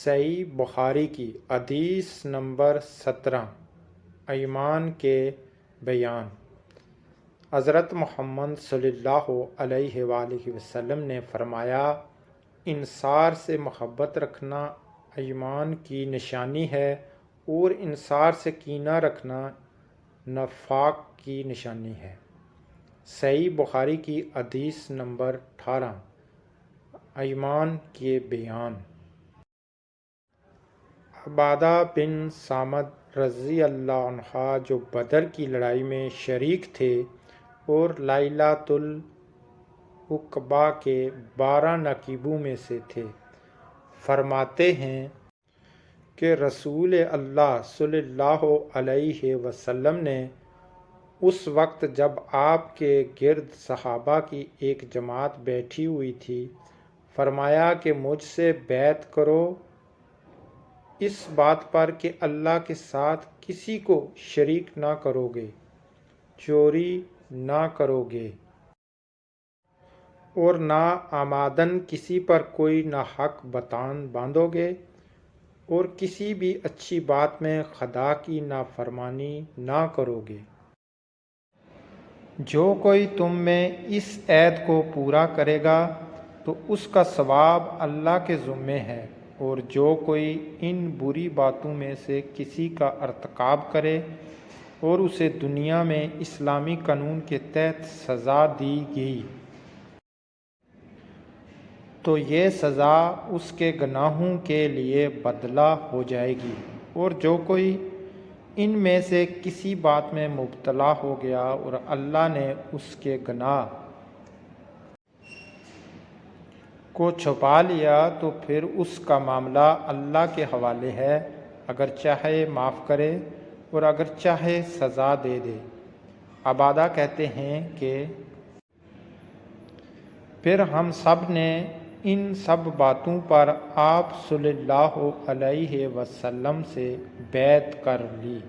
صحیح بخاری کی حدیث نمبر 17 ایمان کے بیان۔ حضرت محمد صلی اللہ علیہ وآلہ وسلم نے فرمایا، انصار سے محبت رکھنا ایمان کی نشانی ہے اور انصار سے کینہ رکھنا نفاق کی نشانی ہے۔ صحیح بخاری کی حدیث نمبر 18 ایمان کے بیان۔ عبادہ بن صامت رضی اللہ عنہ جو بدر کی لڑائی میں شریک تھے اور لیلۃ العقبہ کے 12 نقیبوں میں سے تھے، فرماتے ہیں کہ رسول اللہ صلی اللہ علیہ وسلم نے اس وقت جب آپ کے گرد صحابہ کی ایک جماعت بیٹھی ہوئی تھی، فرمایا کہ مجھ سے بیعت کرو اس بات پر کہ اللہ کے ساتھ کسی کو شریک نہ کرو گے، چوری نہ کرو گے اور نہ عمدن کسی پر کوئی ناحق بہتان باندھو گے اور کسی بھی اچھی بات میں خدا کی نافرمانی نہ کرو گے۔ جو کوئی تم میں اس عہد کو پورا کرے گا تو اس کا ثواب اللہ کے ذمے ہے، اور جو کوئی ان بری باتوں میں سے کسی کا ارتکاب کرے اور اسے دنیا میں اسلامی قانون کے تحت سزا دی گئی تو یہ سزا اس کے گناہوں کے لیے بدلہ ہو جائے گی، اور جو کوئی ان میں سے کسی بات میں مبتلا ہو گیا اور اللہ نے اس کے گناہ کو چھپا لیا تو پھر اس کا معاملہ اللہ کے حوالے ہے، اگر چاہے معاف کرے اور اگر چاہے سزا دے دے۔ عبادہ کہتے ہیں کہ پھر ہم سب نے ان سب باتوں پر آپ صلی اللہ علیہ وسلم سے بیعت کر لی۔